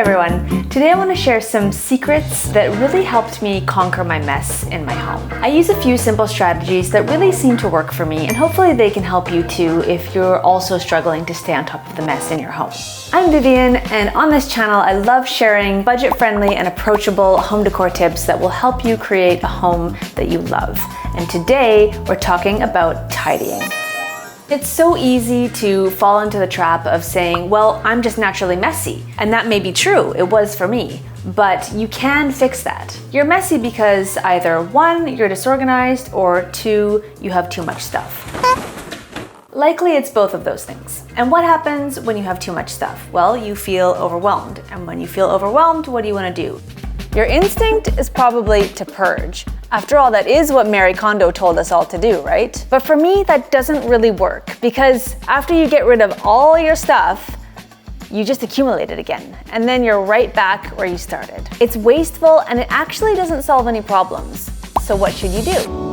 everyone! Today I want to share some secrets that really helped me conquer my mess in my home. I use a few simple strategies that really seem to work for me, and hopefully they can help you too if you're also struggling to stay on top of the mess in your home. I'm Vivien, and on this channel I love sharing budget-friendly and approachable home decor tips that will help you create a home that you love. And today we're talking about tidying. It's so easy to fall into the trap of saying, well, I'm just naturally messy. And that may be true, it was for me, but you can fix that. You're messy because either 1, you're disorganized, or 2, you have too much stuff. Likely it's both of those things. And what happens when you have too much stuff? Well, you feel overwhelmed. And when you feel overwhelmed, what do you want to do? Your instinct is probably to purge. After all, that is what Marie Kondo told us all to do, right? But for me, that doesn't really work because after you get rid of all your stuff, you just accumulate it again. And then you're right back where you started. It's wasteful and it actually doesn't solve any problems. So what should you do?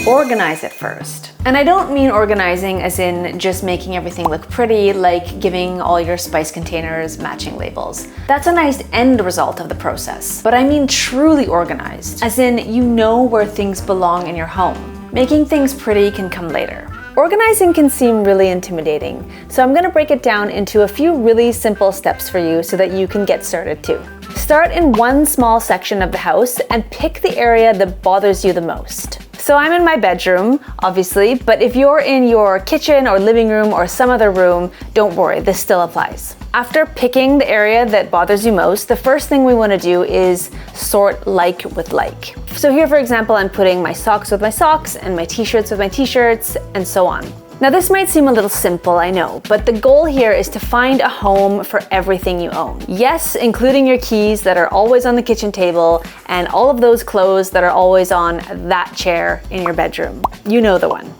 Organize it first. And I don't mean organizing as in just making everything look pretty, like giving all your spice containers matching labels. That's a nice end result of the process. But I mean truly organized, as in you know where things belong in your home. Making things pretty can come later. Organizing can seem really intimidating, so I'm gonna break it down into a few really simple steps for you so that you can get started too. Start in one small section of the house and pick the area that bothers you the most. So I'm in my bedroom, obviously, but if you're in your kitchen or living room or some other room, don't worry, this still applies. After picking the area that bothers you most, the first thing we want to do is sort like with like. So here, for example, I'm putting my socks with my socks and my t-shirts with my t-shirts and so on. Now this might seem a little simple, I know, but the goal here is to find a home for everything you own. Yes, including your keys that are always on the kitchen table and all of those clothes that are always on that chair in your bedroom. You know the one.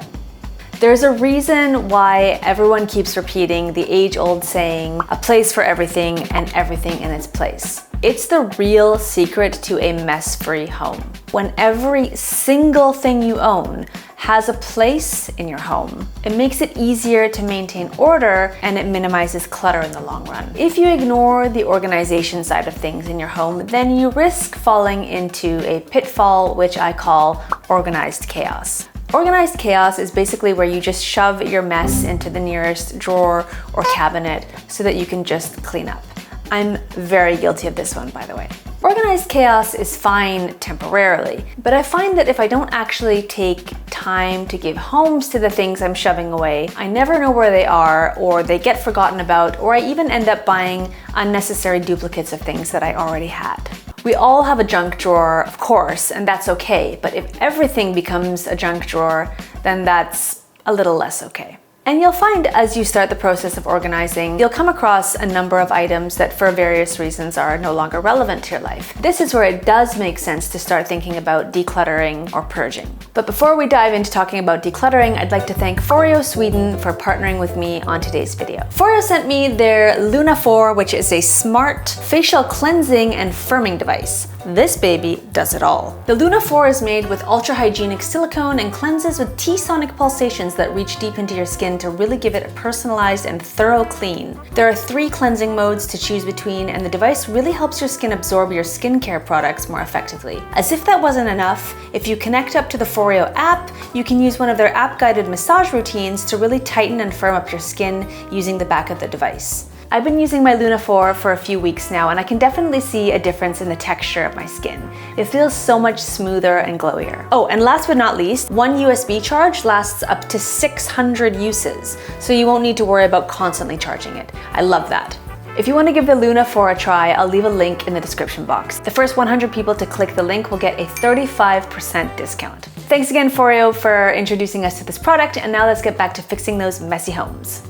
There's a reason why everyone keeps repeating the age-old saying, a place for everything and everything in its place. It's the real secret to a mess-free home. When every single thing you own has a place in your home, it makes it easier to maintain order and it minimizes clutter in the long run. If you ignore the organization side of things in your home, then you risk falling into a pitfall, which I call organized chaos. Organized chaos is basically where you just shove your mess into the nearest drawer or cabinet so that you can just clean up. I'm very guilty of this one, by the way. Organized chaos is fine temporarily, but I find that if I don't actually take time to give homes to the things I'm shoving away, I never know where they are, or they get forgotten about, or I even end up buying unnecessary duplicates of things that I already had. We all have a junk drawer, of course, and that's okay, but if everything becomes a junk drawer, then that's a little less okay. And you'll find as you start the process of organizing, you'll come across a number of items that for various reasons are no longer relevant to your life. This is where it does make sense to start thinking about decluttering or purging. But before we dive into talking about decluttering, I'd like to thank Foreo Sweden for partnering with me on today's video. Foreo sent me their Luna 4, which is a smart facial cleansing and firming device. This baby does it all. The Luna 4 is made with ultra-hygienic silicone and cleanses with T-sonic pulsations that reach deep into your skin to really give it a personalized and thorough clean. There are 3 cleansing modes to choose between, and the device really helps your skin absorb your skincare products more effectively. As if that wasn't enough, if you connect up to the Foreo app, you can use one of their app-guided massage routines to really tighten and firm up your skin using the back of the device. I've been using my Luna 4 for a few weeks now, and I can definitely see a difference in the texture of my skin. It feels so much smoother and glowier. Oh, and last but not least, one USB charge lasts up to 600 uses, so you won't need to worry about constantly charging it. I love that. If you want to give the Luna 4 a try, I'll leave a link in the description box. The first 100 people to click the link will get a 35% discount. Thanks again, Foreo, for introducing us to this product, and now let's get back to fixing those messy homes.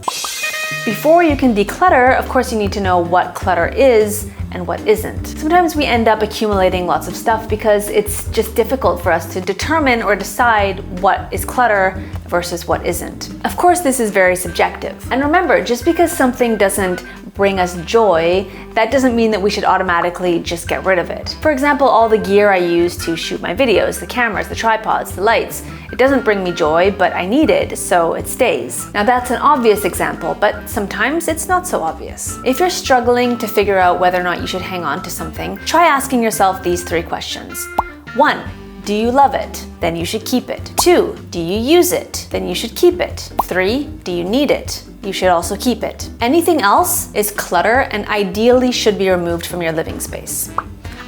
Before you can declutter, of course you need to know what clutter is and what isn't. Sometimes we end up accumulating lots of stuff because it's just difficult for us to determine or decide what is clutter versus what isn't. Of course, this is very subjective. And remember, just because something doesn't bring us joy, that doesn't mean that we should automatically just get rid of it. For example, all the gear I use to shoot my videos, the cameras, the tripods, the lights, it doesn't bring me joy, but I need it, so it stays. Now that's an obvious example, but sometimes it's not so obvious. If you're struggling to figure out whether or not you should hang on to something, try asking yourself these 3 questions. 1. Do you love it? Then you should keep it. 2. Do you use it? Then you should keep it. 3. Do you need it? You should also keep it. Anything else is clutter and ideally should be removed from your living space.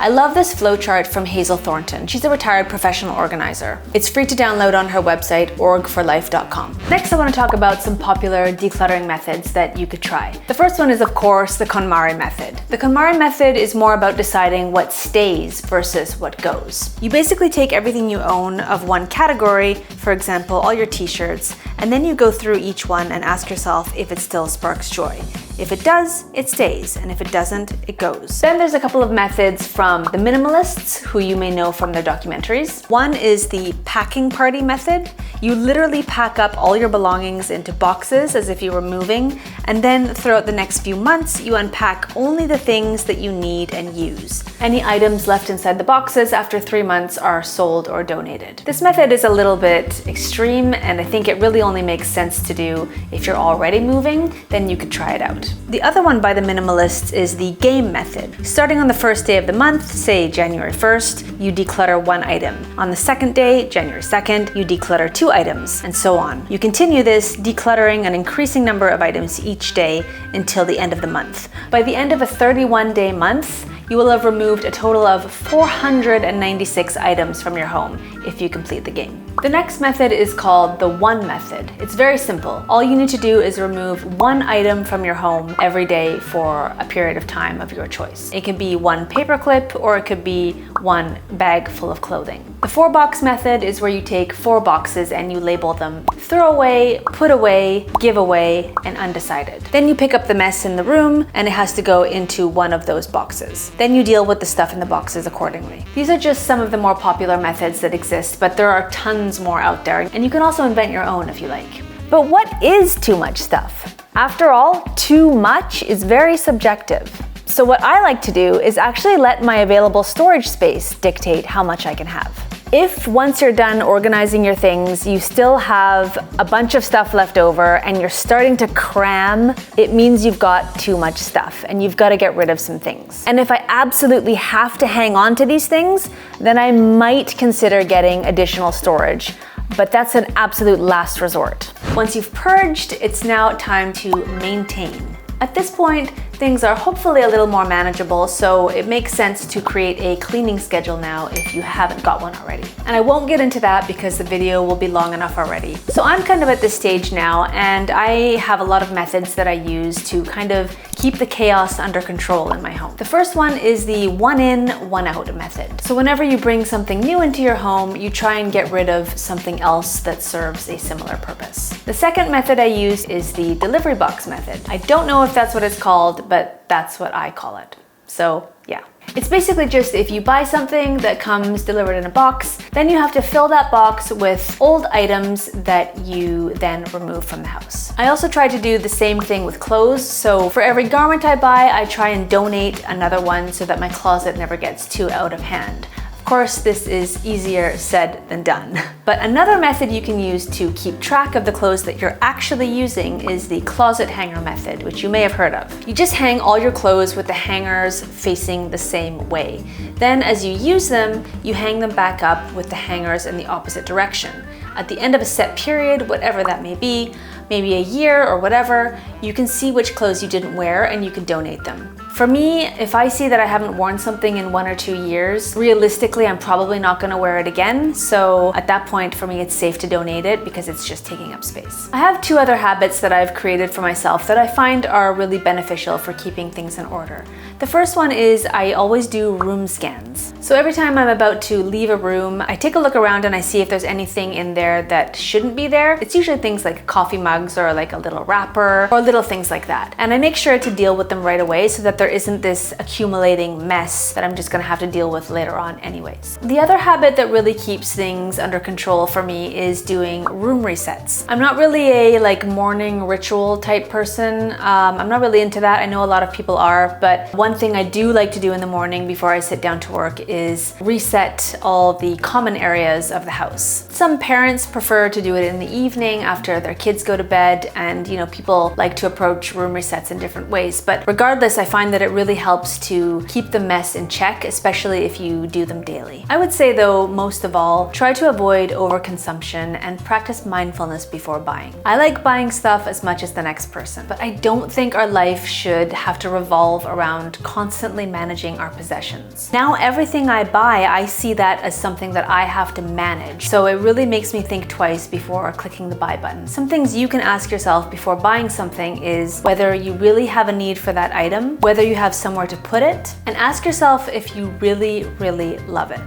I love this flowchart from Hazel Thornton. She's a retired professional organizer. It's free to download on her website, orgforlife.com. Next, I want to talk about some popular decluttering methods that you could try. The first one is, of course, the KonMari method. The KonMari method is more about deciding what stays versus what goes. You basically take everything you own of one category, for example, all your t-shirts, and then you go through each one and ask yourself if it still sparks joy. If it does, it stays, and if it doesn't, it goes. Then there's a couple of methods from the minimalists, who you may know from their documentaries. One is the packing party method. You literally pack up all your belongings into boxes as if you were moving, and then throughout the next few months, you unpack only the things that you need and use. Any items left inside the boxes after 3 months are sold or donated. This method is a little bit extreme, and I think it really only makes sense to do if you're already moving, then you could try it out. The other one by the minimalists is the game method. Starting on the first day of the month, say January 1st, you declutter 1 item. On the second day, January 2nd, you declutter 2 items, and so on. You continue this, decluttering an increasing number of items each day until the end of the month. By the end of a 31-day month, you will have removed a total of 496 items from your home if you complete the game. The next method is called the one method. It's very simple. All you need to do is remove 1 item from your home every day for a period of time of your choice. It can be 1 paperclip or it could be 1 bag full of clothing. The 4-box method is where you take 4 boxes and you label them throw away, put away, give away, and undecided. Then you pick up the mess in the room and it has to go into one of those boxes. Then you deal with the stuff in the boxes accordingly. These are just some of the more popular methods that exist, but there are tons more out there, and you can also invent your own if you like. But what is too much stuff? After all, too much is very subjective. So what I like to do is actually let my available storage space dictate how much I can have. If once you're done organizing your things, you still have a bunch of stuff left over and you're starting to cram, it means you've got too much stuff and you've got to get rid of some things. And if I absolutely have to hang on to these things, then I might consider getting additional storage. But that's an absolute last resort. Once you've purged, it's now time to maintain. At this point, things are hopefully a little more manageable, so it makes sense to create a cleaning schedule now if you haven't got one already. And I won't get into that because the video will be long enough already. So I'm kind of at this stage now, and I have a lot of methods that I use to kind of keep the chaos under control in my home. The first one is the 1 in, 1 out method. So whenever you bring something new into your home, you try and get rid of something else that serves a similar purpose. The second method I use is the delivery box method. I don't know if that's what it's called, but that's what I call it. So yeah. It's basically just if you buy something that comes delivered in a box, then you have to fill that box with old items that you then remove from the house. I also try to do the same thing with clothes. So for every garment I buy, I try and donate another one so that my closet never gets too out of hand. Of course, this is easier said than done. But another method you can use to keep track of the clothes that you're actually using is the closet hanger method, which you may have heard of. You just hang all your clothes with the hangers facing the same way. Then as you use them, you hang them back up with the hangers in the opposite direction. At the end of a set period, whatever that may be, maybe a year or whatever, you can see which clothes you didn't wear and you can donate them. For me, if I see that I haven't worn something in 1 or 2 years, realistically, I'm probably not gonna wear it again. So at that point, for me, it's safe to donate it because it's just taking up space. I have 2 other habits that I've created for myself that I find are really beneficial for keeping things in order. The first one is I always do room scans. So every time I'm about to leave a room, I take a look around and I see if there's anything in there that shouldn't be there. It's usually things like coffee mugs or like a little wrapper or little things like that. And I make sure to deal with them right away so that there isn't this accumulating mess that I'm just gonna have to deal with later on anyways. The other habit that really keeps things under control for me is doing room resets. I'm not really a like morning ritual type person. I'm not really into that. I know a lot of people are, but one thing I do like to do in the morning before I sit down to work is reset all the common areas of the house. Some parents prefer to do it in the evening after their kids go to bed, and you know, people like to approach room resets in different ways. But regardless, I find that it really helps to keep the mess in check, especially if you do them daily. I would say though, most of all, try to avoid overconsumption and practice mindfulness before buying. I like buying stuff as much as the next person, but I don't think our life should have to revolve around constantly managing our possessions. Now everything I buy, I see that as something that I have to manage. So it really makes me think twice before clicking the buy button. Some things you can ask yourself before buying something is whether you really have a need for that item, whether you have somewhere to put it, and ask yourself if you really, really love it.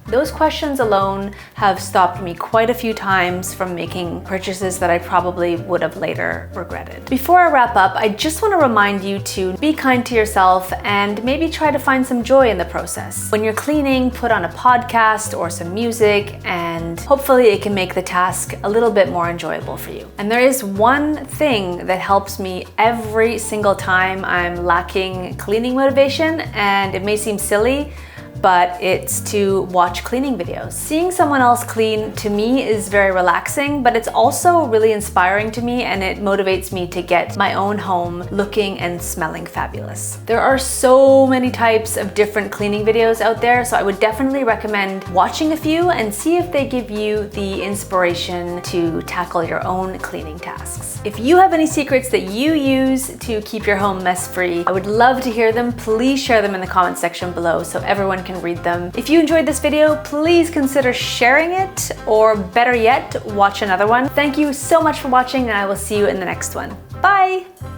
Those questions alone have stopped me quite a few times from making purchases that I probably would have later regretted. Before I wrap up, I just want to remind you to be kind to yourself and maybe try to find some joy in the process. When you're cleaning, put on a podcast or some music, and hopefully it can make the task a little bit more enjoyable for you. And there is one thing that helps me every single time I'm lacking cleaning motivation, and it may seem silly, but it's to watch cleaning videos. Seeing someone else clean to me is very relaxing, but it's also really inspiring to me, and it motivates me to get my own home looking and smelling fabulous. There are so many types of different cleaning videos out there, so I would definitely recommend watching a few and see if they give you the inspiration to tackle your own cleaning tasks. If you have any secrets that you use to keep your home mess-free, I would love to hear them. Please share them in the comment section below so everyone can read them. If you enjoyed this video, please consider sharing it, or better yet, watch another one. Thank you so much for watching, and I will see you in the next one. Bye!